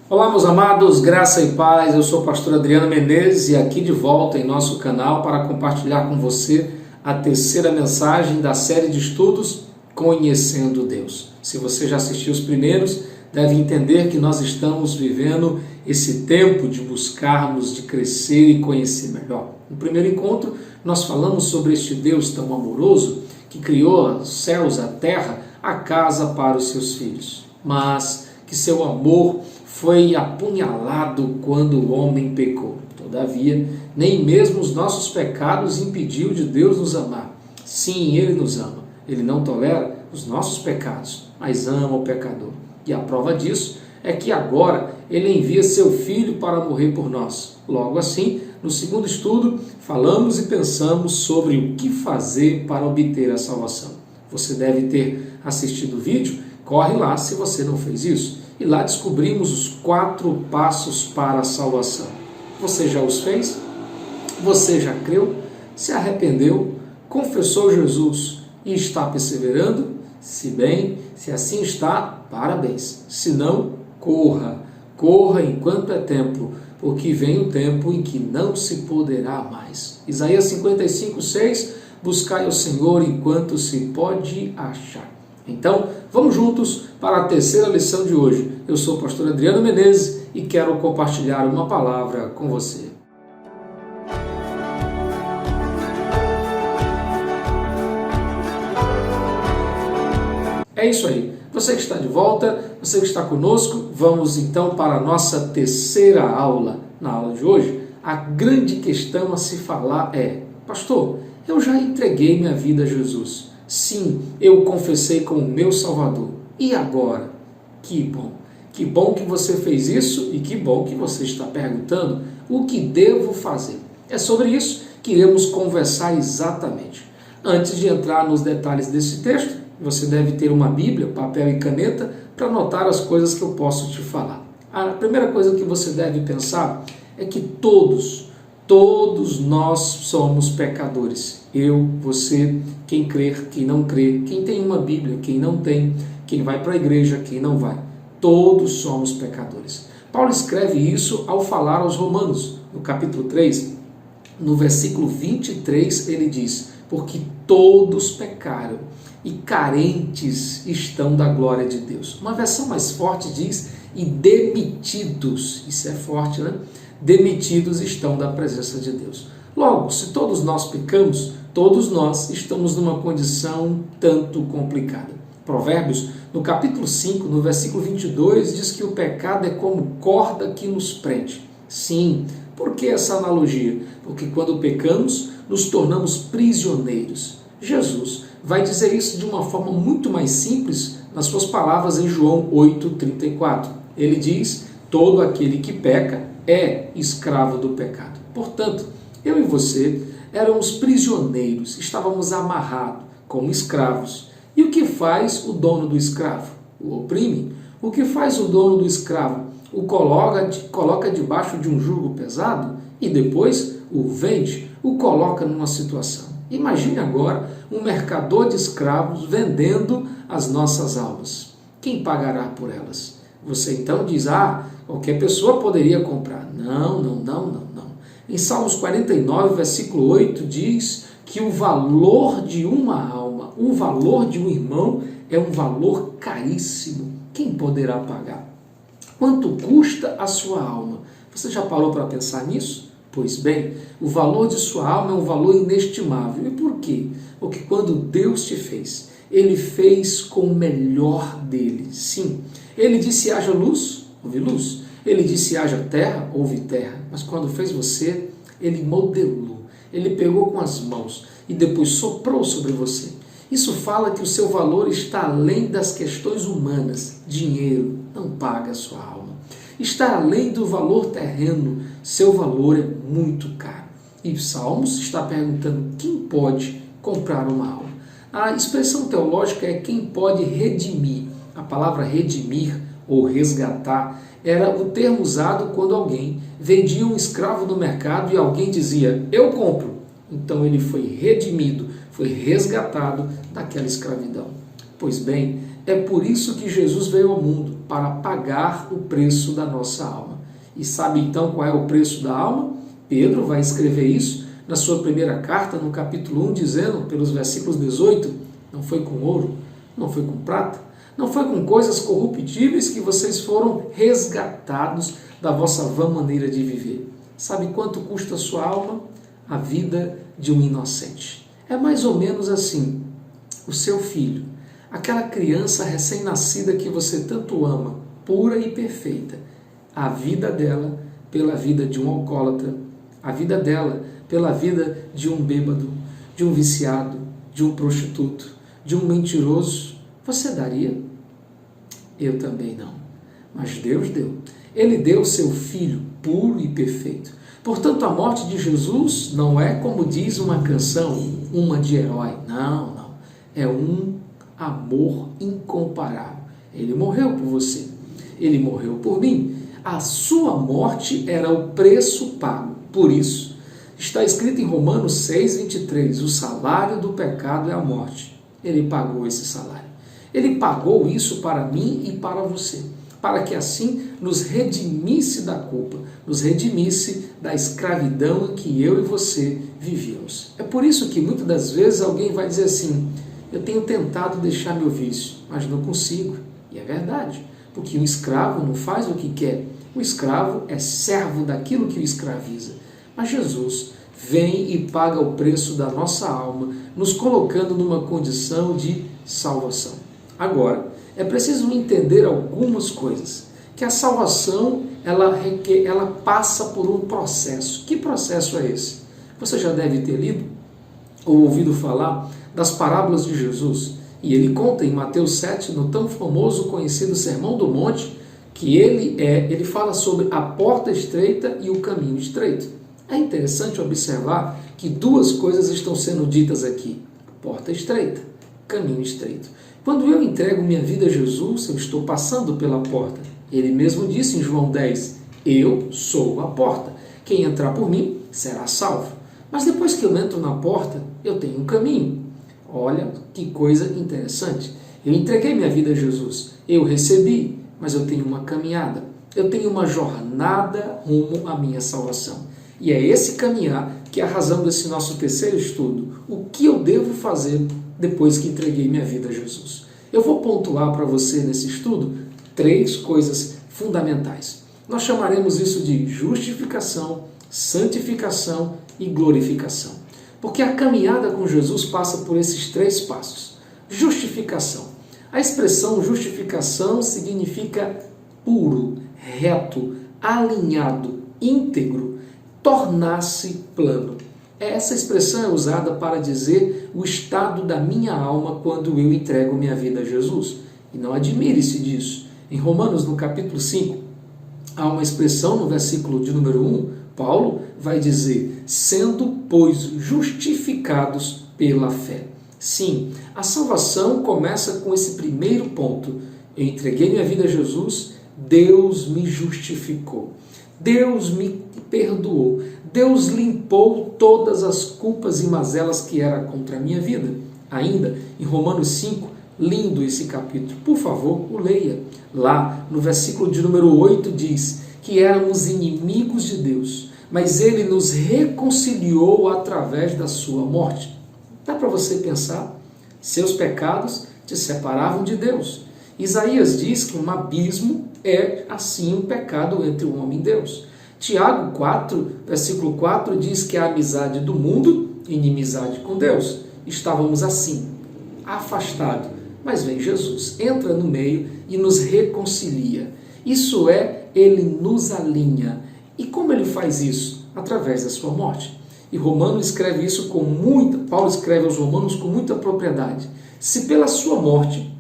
Olá, meus amados, graça e paz. Eu sou o pastor Adriano Menezes e aqui de volta em nosso canal para compartilhar com você a terceira mensagem da série de estudos Conhecendo Deus. Se você já assistiu os primeiros, deve entender que nós estamos vivendo esse tempo de buscarmos, de crescer e conhecer melhor. No primeiro encontro, nós falamos sobre este Deus tão amoroso que criou os céus, a terra, a casa para os seus filhos, mas que seu amor foi apunhalado quando o homem pecou. Todavia, nem mesmo os nossos pecados impediu de Deus nos amar. Sim, Ele nos ama. Ele não tolera os nossos pecados, mas ama o pecador. E a prova disso é que agora Ele envia seu Filho para morrer por nós. Logo assim, no segundo estudo, falamos e pensamos sobre o que fazer para obter a salvação. Você deve ter assistido o vídeo, corre lá se você não fez isso. E lá descobrimos os 4 passos para a salvação. Você já os fez? Você já creu? Se arrependeu? Confessou Jesus e está perseverando? Se assim está, parabéns. Se não, corra. Corra enquanto é tempo, porque vem o tempo em que não se poderá mais. Isaías 55:6, buscai ao Senhor enquanto se pode achar. Então, vamos juntos para a terceira lição de hoje. Eu sou o pastor Adriano Menezes e quero compartilhar uma palavra com você. É isso aí. Você que está de volta, você que está conosco, vamos então para a nossa terceira aula. Na aula de hoje, a grande questão a se falar é: pastor, eu já entreguei minha vida a Jesus. Sim, eu confessei como meu Salvador. E agora? Que bom! Que bom que você fez isso e que bom que você está perguntando o que devo fazer. É sobre isso que iremos conversar exatamente. Antes de entrar nos detalhes desse texto, você deve ter uma Bíblia, papel e caneta para anotar as coisas que eu posso te falar. A primeira coisa que você deve pensar é que todos nós somos pecadores. Eu, você, quem crer, quem não crer, quem tem uma Bíblia, quem não tem, quem vai para a igreja, quem não vai. Todos somos pecadores. Paulo escreve isso ao falar aos Romanos, no capítulo 3, no versículo 23, ele diz: porque todos pecaram e carentes estão da glória de Deus. Uma versão mais forte diz: e demitidos. Isso é forte, né? Demitidos estão da presença de Deus. Logo, se todos nós pecamos, todos nós estamos numa condição tanto complicada. Provérbios, no capítulo 5, no versículo 22, diz que o pecado é como corda que nos prende. Sim, por que essa analogia? Porque quando pecamos, nos tornamos prisioneiros. Jesus vai dizer isso de uma forma muito mais simples nas suas palavras em João 8,34. Ele diz: todo aquele que peca é escravo do pecado. Portanto, eu e você éramos prisioneiros, estávamos amarrados como escravos. E o que faz o dono do escravo? O oprime. O que faz o dono do escravo? O coloca debaixo de um jugo pesado e depois o vende, o coloca numa situação. Imagine agora um mercador de escravos vendendo as nossas almas. Quem pagará por elas? Você então diz: qualquer pessoa poderia comprar. Não. Em Salmos 49, versículo 8, diz que o valor de uma alma, o valor de um irmão, é um valor caríssimo. Quem poderá pagar? Quanto custa a sua alma? Você já parou para pensar nisso? Pois bem, o valor de sua alma é um valor inestimável. E por quê? Porque quando Deus te fez, Ele fez com o melhor dele. Sim, Ele disse: haja luz, houve luz. Ele disse: haja terra, houve terra. Mas quando fez você, Ele modelou. Ele pegou com as mãos e depois soprou sobre você. Isso fala que o seu valor está além das questões humanas. Dinheiro não paga a sua alma. Está além do valor terreno. Seu valor é muito caro. E Salmos está perguntando: quem pode comprar uma alma? A expressão teológica é quem pode redimir. A palavra redimir ou resgatar era o termo usado quando alguém vendia um escravo no mercado e alguém dizia: eu compro. Então ele foi redimido, foi resgatado daquela escravidão. Pois bem, é por isso que Jesus veio ao mundo. para pagar o preço da nossa alma. E sabe então qual é o preço da alma? Pedro vai escrever isso na sua primeira carta, no capítulo 1, dizendo, pelos versículos 18, não foi com ouro, não foi com prata, não foi com coisas corruptíveis que vocês foram resgatados da vossa vã maneira de viver. Sabe quanto custa a sua alma? A vida de um inocente. É mais ou menos assim. O seu filho, aquela criança recém-nascida que você tanto ama, pura e perfeita, a vida dela pela vida de um alcoólatra, a vida dela pela vida de um bêbado, de um viciado, de um prostituto, de um mentiroso, você daria? Eu também não. Mas Deus deu. Ele deu seu Filho puro e perfeito. Portanto, a morte de Jesus não é, como diz uma canção, uma de herói. Não, não. É um amor incomparável. Ele morreu por você. Ele morreu por mim. A sua morte era o preço pago. Por isso, está escrito em Romanos 6,23, o salário do pecado é a morte. Ele pagou esse salário. Ele pagou isso para mim e para você, para que assim nos redimisse da culpa, nos redimisse da escravidão em que eu e você vivíamos. É por isso que muitas das vezes alguém vai dizer assim, eu tenho tentado deixar meu vício, mas não consigo. E é verdade, porque o escravo não faz o que quer. O escravo é servo daquilo que o escraviza. Mas Jesus vem e paga o preço da nossa alma, nos colocando numa condição de salvação. Agora, é preciso entender algumas coisas. Que a salvação, ela passa por um processo. Que processo é esse? Você já deve ter lido ou ouvido falar das parábolas de Jesus. E ele conta em Mateus 7, no tão famoso, conhecido Sermão do Monte, que ele fala sobre a porta estreita e o caminho estreito. É interessante observar que duas coisas estão sendo ditas aqui. Porta estreita, caminho estreito. Quando eu entrego minha vida a Jesus, eu estou passando pela porta. Ele mesmo disse em João 10, eu sou a porta. Quem entrar por mim será salvo. Mas depois que eu entro na porta, eu tenho um caminho. Olha que coisa interessante. Eu entreguei minha vida a Jesus. Eu recebi, mas eu tenho uma caminhada. Eu tenho uma jornada rumo à minha salvação. E é esse caminhar que é a razão desse nosso terceiro estudo. O que eu devo fazer depois que entreguei minha vida a Jesus? Eu vou pontuar para você nesse estudo 3 coisas fundamentais. Nós chamaremos isso de justificação, santificação e glorificação. Porque a caminhada com Jesus passa por esses 3 passos. Justificação. A expressão justificação significa puro, reto, alinhado, íntegro, tornar-se plano. Essa expressão é usada para dizer o estado da minha alma quando eu entrego minha vida a Jesus. E não admire-se disso. Em Romanos, no capítulo 5, há uma expressão no versículo de número 1, Paulo vai dizer, sendo, pois, justificados pela fé. Sim, a salvação começa com esse primeiro ponto. Eu entreguei minha vida a Jesus, Deus me justificou. Deus me perdoou. Deus limpou todas as culpas e mazelas que era contra a minha vida. Ainda, em Romanos 5, lindo esse capítulo. Por favor, o leia. Lá, no versículo de número 8, diz que éramos inimigos de Deus, mas Ele nos reconciliou através da sua morte. Dá para você pensar? Seus pecados te separavam de Deus. Isaías diz que um abismo é, assim, um pecado entre o homem e Deus. Tiago 4, versículo 4, diz que a amizade do mundo, inimizade com Deus. Estávamos assim, afastados. Mas vem Jesus, entra no meio e nos reconcilia. Isso é, Ele nos alinha. E como Ele faz isso? Através da sua morte. E Paulo escreve aos Romanos com muita propriedade. Se pela sua morte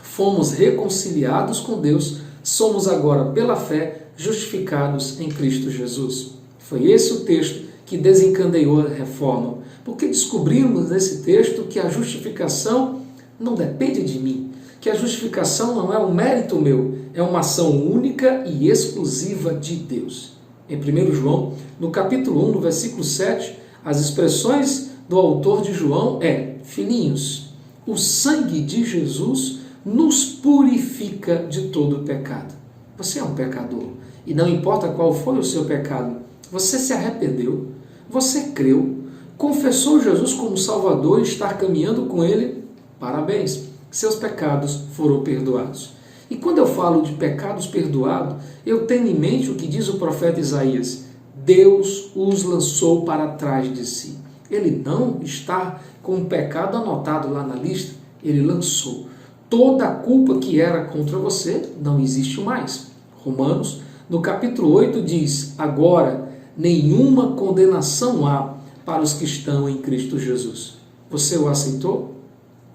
fomos reconciliados com Deus, somos agora, pela fé, justificados em Cristo Jesus. Foi esse o texto que desencadeou a reforma, porque descobrimos nesse texto que a justificação não depende de mim, que a justificação não é um mérito meu, é uma ação única e exclusiva de Deus. Em 1 João, no capítulo 1, no versículo 7, as expressões do autor de João é: filhinhos, o sangue de Jesus nos purifica de todo pecado. Você é um pecador, e não importa qual foi o seu pecado, você se arrependeu, você creu, confessou Jesus como Salvador e está caminhando com Ele, parabéns, seus pecados foram perdoados. E quando eu falo de pecados perdoados, eu tenho em mente o que diz o profeta Isaías: Deus os lançou para trás de si. Ele não está com o pecado anotado lá na lista, ele lançou. Toda a culpa que era contra você não existe mais. Romanos, no capítulo 8, diz: agora nenhuma condenação há para os que estão em Cristo Jesus. Você o aceitou?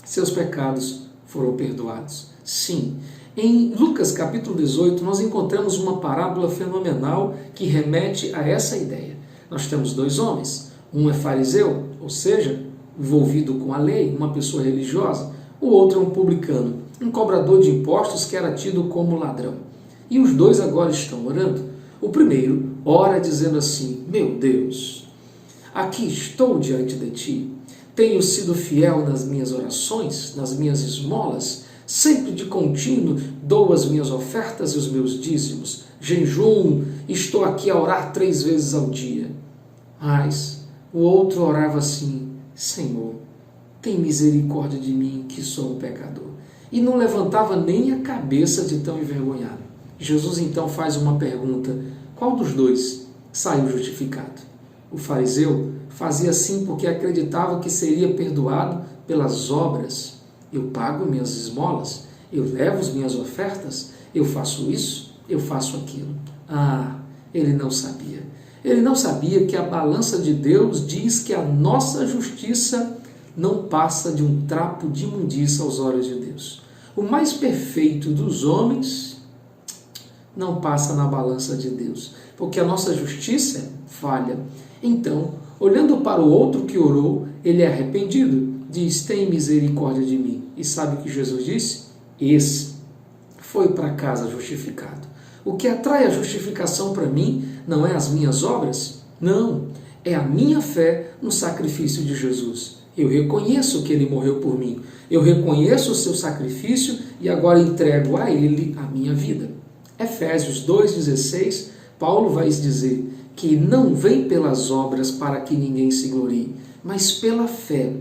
Seus pecados foram perdoados. Sim. Em Lucas capítulo 18, nós encontramos uma parábola fenomenal que remete a essa ideia. Nós temos dois homens. Um é fariseu, ou seja, envolvido com a lei, uma pessoa religiosa. O outro é um publicano, um cobrador de impostos que era tido como ladrão. E os dois agora estão orando. O primeiro ora dizendo assim: meu Deus, aqui estou diante de ti. Tenho sido fiel nas minhas orações, nas minhas esmolas. Sempre de contínuo dou as minhas ofertas e os meus dízimos. Jejum, estou aqui a orar 3 vezes ao dia. Mas o outro orava assim: Senhor, tem misericórdia de mim, que sou um pecador. E não levantava nem a cabeça de tão envergonhado. Jesus então faz uma pergunta: qual dos dois saiu justificado? O fariseu fazia assim porque acreditava que seria perdoado pelas obras. Eu pago minhas esmolas, eu levo as minhas ofertas, eu faço isso, eu faço aquilo. Ah, ele não sabia. Ele não sabia que a balança de Deus diz que a nossa justiça não passa de um trapo de imundícia aos olhos de Deus. O mais perfeito dos homens não passa na balança de Deus, porque a nossa justiça é falha. Então, olhando para o outro que orou, ele é arrependido, diz: tem misericórdia de mim. E sabe o que Jesus disse? Esse foi para casa justificado. O que atrai a justificação para mim não é as minhas obras, não, é a minha fé no sacrifício de Jesus. Eu reconheço que Ele morreu por mim, eu reconheço o seu sacrifício e agora entrego a Ele a minha vida. Efésios 2,16, Paulo vai dizer que não vem pelas obras para que ninguém se glorie, mas pela fé,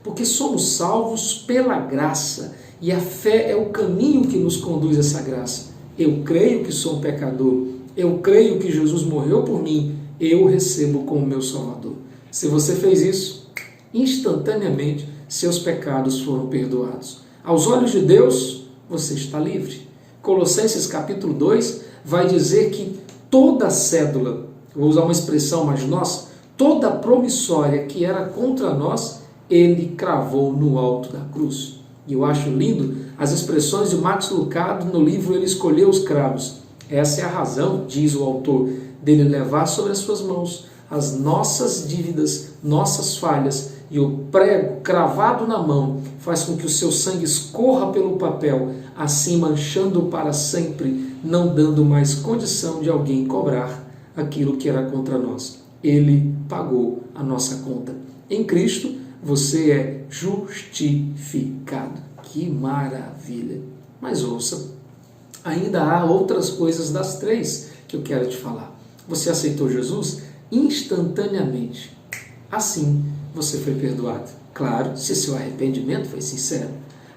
porque somos salvos pela graça, e a fé é o caminho que nos conduz a essa graça. Eu creio que sou um pecador, eu creio que Jesus morreu por mim, eu o recebo como meu Salvador. Se você fez isso, instantaneamente seus pecados foram perdoados. Aos olhos de Deus, você está livre. Colossenses capítulo 2 vai dizer que toda cédula, vou usar uma expressão mais nossa, toda promissória que era contra nós, Ele cravou no alto da cruz. E eu acho lindo as expressões de Max Lucado no livro Ele Escolheu os Cravos. Essa é a razão, diz o autor, dele levar sobre as suas mãos as nossas dívidas, nossas falhas, e o prego cravado na mão faz com que o seu sangue escorra pelo papel, assim manchando para sempre, não dando mais condição de alguém cobrar aquilo que era contra nós. Ele pagou a nossa conta. Em Cristo, você é justificado. Que maravilha! Mas ouça, ainda há outras coisas das 3 que eu quero te falar. Você aceitou Jesus instantaneamente. Assim, você foi perdoado. Claro, se seu arrependimento foi sincero.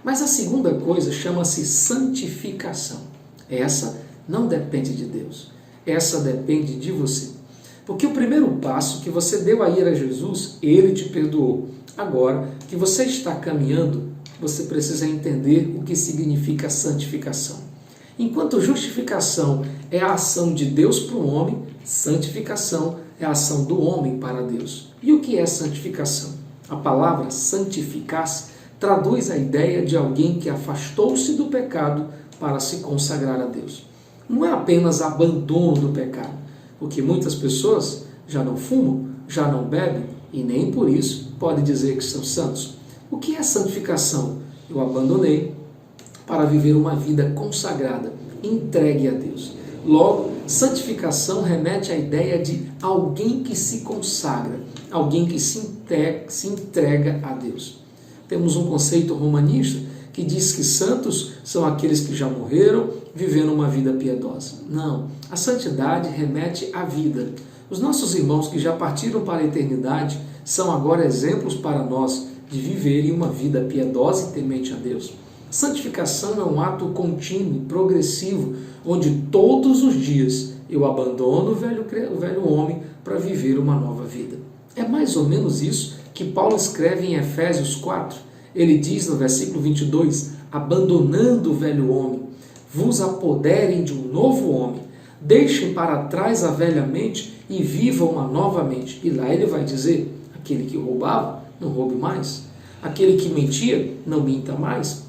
Mas a segunda coisa chama-se santificação. Essa não depende de Deus. Essa depende de você. Porque o primeiro passo que você deu a ir a Jesus, Ele te perdoou. Agora que você está caminhando, você precisa entender o que significa santificação. Enquanto justificação é a ação de Deus para o homem, santificação é a ação do homem para Deus. E o que é santificação? A palavra santificar-se traduz a ideia de alguém que afastou-se do pecado para se consagrar a Deus. Não é apenas abandono do pecado, porque muitas pessoas já não fumam, já não bebem e nem por isso podem dizer que são santos. O que é santificação? Eu abandonei para viver uma vida consagrada, entregue a Deus. Logo, santificação remete à ideia de alguém que se consagra, alguém que se entrega a Deus. Temos um conceito romanista que diz que santos são aqueles que já morreram, vivendo uma vida piedosa. Não, a santidade remete à vida. Os nossos irmãos que já partiram para a eternidade são agora exemplos para nós de viverem uma vida piedosa e temente a Deus. Santificação é um ato contínuo, progressivo, onde todos os dias eu abandono o velho homem para viver uma nova vida. É mais ou menos isso que Paulo escreve em Efésios 4. Ele diz no versículo 22, abandonando o velho homem, vos apoderem de um novo homem, deixem para trás a velha mente e vivam uma nova mente. E lá ele vai dizer, aquele que roubava, não roube mais. Aquele que mentia, não minta mais.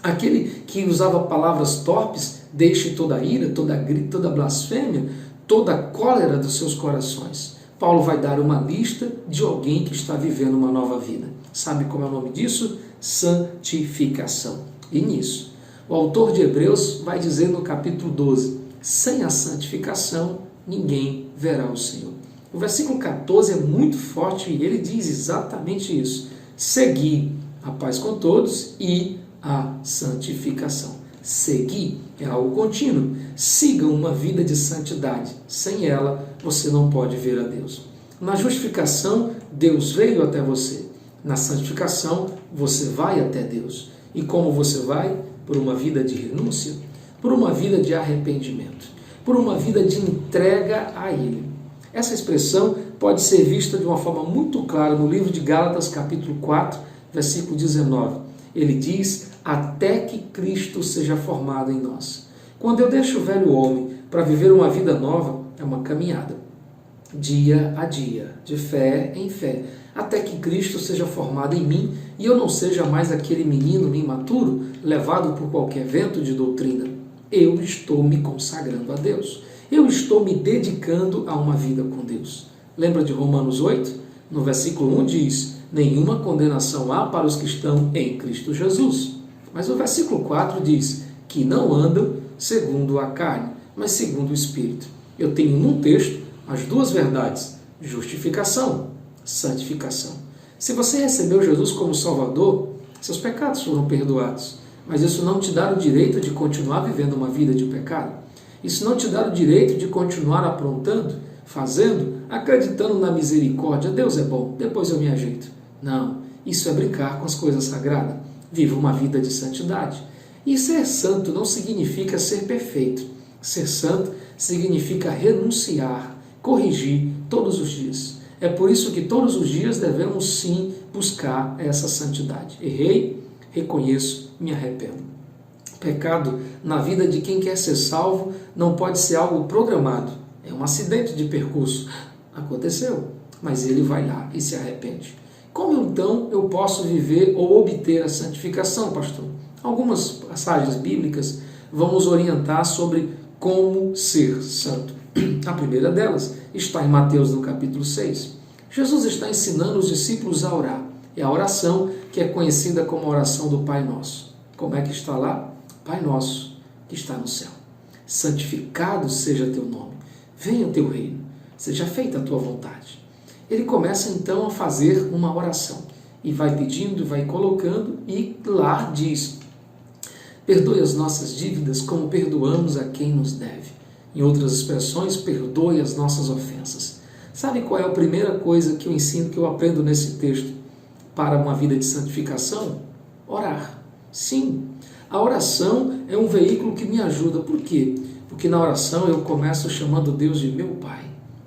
Aquele que usava palavras torpes, deixe toda a ira, toda a grito, toda a blasfêmia, toda a cólera dos seus corações. Paulo vai dar uma lista de alguém que está vivendo uma nova vida. Sabe como é o nome disso? Santificação. E nisso, o autor de Hebreus vai dizer no capítulo 12, sem a santificação, ninguém verá o Senhor. O versículo 14 é muito forte e ele diz exatamente isso. Segui a paz com todos e a santificação. Seguir é algo contínuo. Sigam uma vida de santidade. Sem ela, você não pode ver a Deus. Na justificação, Deus veio até você. Na santificação, você vai até Deus. E como você vai? Por uma vida de renúncia, por uma vida de arrependimento, por uma vida de entrega a Ele. Essa expressão pode ser vista de uma forma muito clara no livro de Gálatas, capítulo 4, versículo 19. Ele diz, até que Cristo seja formado em nós. Quando eu deixo o velho homem para viver uma vida nova, é uma caminhada, dia a dia, de fé em fé, até que Cristo seja formado em mim e eu não seja mais aquele menino imaturo, levado por qualquer vento de doutrina. Eu estou me consagrando a Deus. Eu estou me dedicando a uma vida com Deus. Lembra de Romanos 8? No versículo 1 diz, nenhuma condenação há para os que estão em Cristo Jesus. Mas o versículo 4 diz que não andam segundo a carne, mas segundo o Espírito. Eu tenho num texto as duas verdades, justificação, santificação. Se você recebeu Jesus como Salvador, seus pecados foram perdoados, mas isso não te dá o direito de continuar vivendo uma vida de pecado. Isso não te dá o direito de continuar aprontando, fazendo, acreditando na misericórdia. Deus é bom, depois eu me ajeito. Não, isso é brincar com as coisas sagradas. Viva uma vida de santidade. E ser santo não significa ser perfeito. Ser santo significa renunciar, corrigir todos os dias. É por isso que todos os dias devemos sim buscar essa santidade. Errei, reconheço, me arrependo. Pecado na vida de quem quer ser salvo não pode ser algo programado. É um acidente de percurso. Aconteceu, mas ele vai lá e se arrepende. Como então eu posso viver ou obter a santificação, pastor? Algumas passagens bíblicas vão nos orientar sobre como ser santo. A primeira delas está em Mateus, no capítulo 6. Jesus está ensinando os discípulos a orar. É a oração que é conhecida como a oração do Pai Nosso. Como é que está lá? Pai Nosso, que está no céu. Santificado seja teu nome. Venha o teu reino. Seja feita a tua vontade. Ele começa então a fazer uma oração. E vai pedindo, vai colocando e lá diz, perdoe as nossas dívidas como perdoamos a quem nos deve. Em outras expressões, perdoe as nossas ofensas. Sabe qual é a primeira coisa que eu ensino, que eu aprendo nesse texto para uma vida de santificação? Orar. Sim, a oração é um veículo que me ajuda. Por quê? Porque na oração eu começo chamando Deus de meu Pai,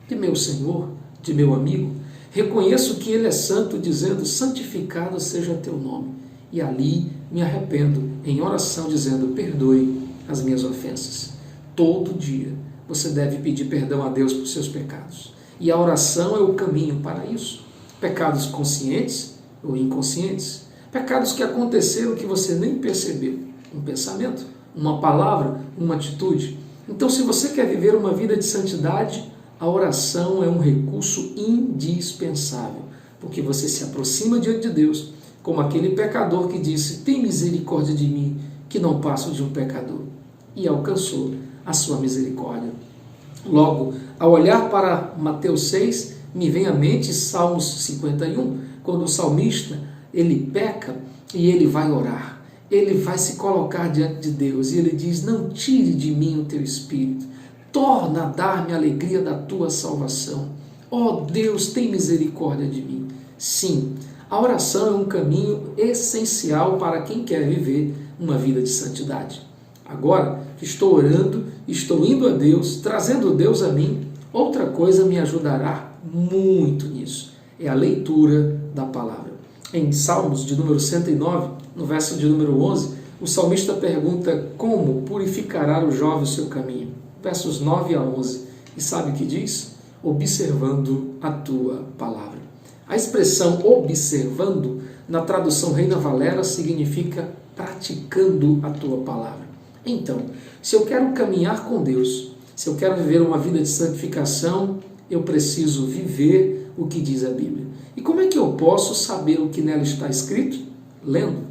de meu Senhor, de meu amigo. Reconheço que Ele é santo, dizendo, santificado seja teu nome. E ali me arrependo em oração, dizendo, perdoe as minhas ofensas. Todo dia você deve pedir perdão a Deus por seus pecados. E a oração é o caminho para isso. Pecados conscientes ou inconscientes. Pecados que aconteceram que você nem percebeu. Um pensamento, uma palavra, uma atitude. Então, se você quer viver uma vida de santidade, a oração é um recurso indispensável. Porque você se aproxima diante de Deus, como aquele pecador que disse, tem misericórdia de mim, que não passo de um pecador. E alcançou a sua misericórdia. Logo, ao olhar para Mateus 6, me vem à mente Salmos 51, quando o salmista, ele peca e ele vai orar. ele vai se colocar diante de Deus e ele diz: não tire de mim o teu espírito, torna a dar-me a alegria da tua salvação. Ó Deus, tem misericórdia de mim. Sim, a oração é um caminho essencial para quem quer viver uma vida de santidade. Agora que estou orando, estou indo a Deus, trazendo Deus a mim, outra coisa me ajudará muito nisso, é a leitura da palavra. Em Salmos de número 109, no verso de número 11, o salmista pergunta como purificará o jovem o seu caminho. Versos 9 a 11. E sabe o que diz? Observando a tua palavra. A expressão observando, na tradução Reina Valera, significa praticando a tua palavra. Então, se eu quero caminhar com Deus, se eu quero viver uma vida de santificação, eu preciso viver o que diz a Bíblia. E como é que eu posso saber o que nela está escrito? Lendo,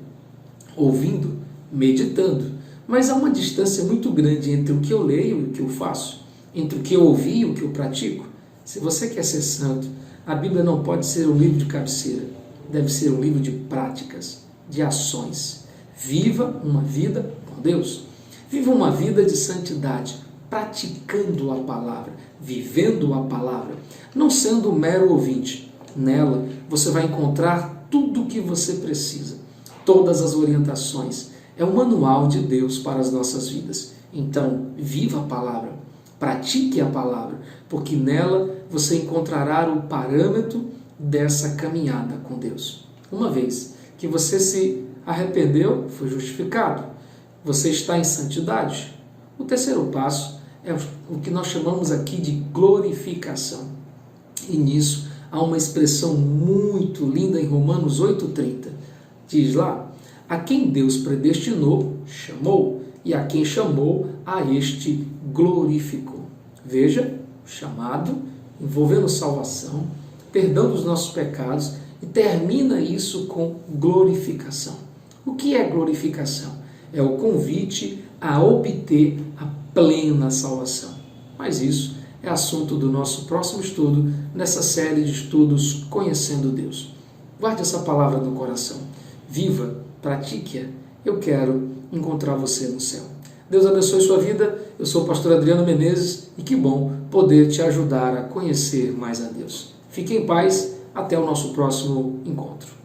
ouvindo, meditando. Mas há uma distância muito grande entre o que eu leio e o que eu faço, entre o que eu ouvi e o que eu pratico. Se você quer ser santo, a Bíblia não pode ser um livro de cabeceira, deve ser um livro de práticas, de ações. Viva uma vida com Deus. Viva uma vida de santidade, praticando a palavra, vivendo a palavra, não sendo um mero ouvinte. Nela você vai encontrar tudo o que você precisa, todas as orientações. É o manual de Deus para as nossas vidas. Então, viva a palavra, pratique a palavra, porque nela você encontrará o parâmetro dessa caminhada com Deus. Uma vez que você se arrependeu, foi justificado, você está em santidade. O terceiro passo é o que nós chamamos aqui de glorificação. E nisso há uma expressão muito linda em Romanos 8,30. Diz lá: a quem Deus predestinou, chamou, e a quem chamou, a este glorificou. Veja, chamado, envolvendo salvação, perdão dos nossos pecados, e termina isso com glorificação. O que é glorificação? É o convite a obter a plena salvação. Mas isso é assunto do nosso próximo estudo, nessa série de estudos Conhecendo Deus. Guarde essa palavra no coração. Viva, pratique-a. Eu quero encontrar você no céu. Deus abençoe sua vida. Eu sou o pastor Adriano Menezes e que bom poder te ajudar a conhecer mais a Deus. Fique em paz. Até o nosso próximo encontro.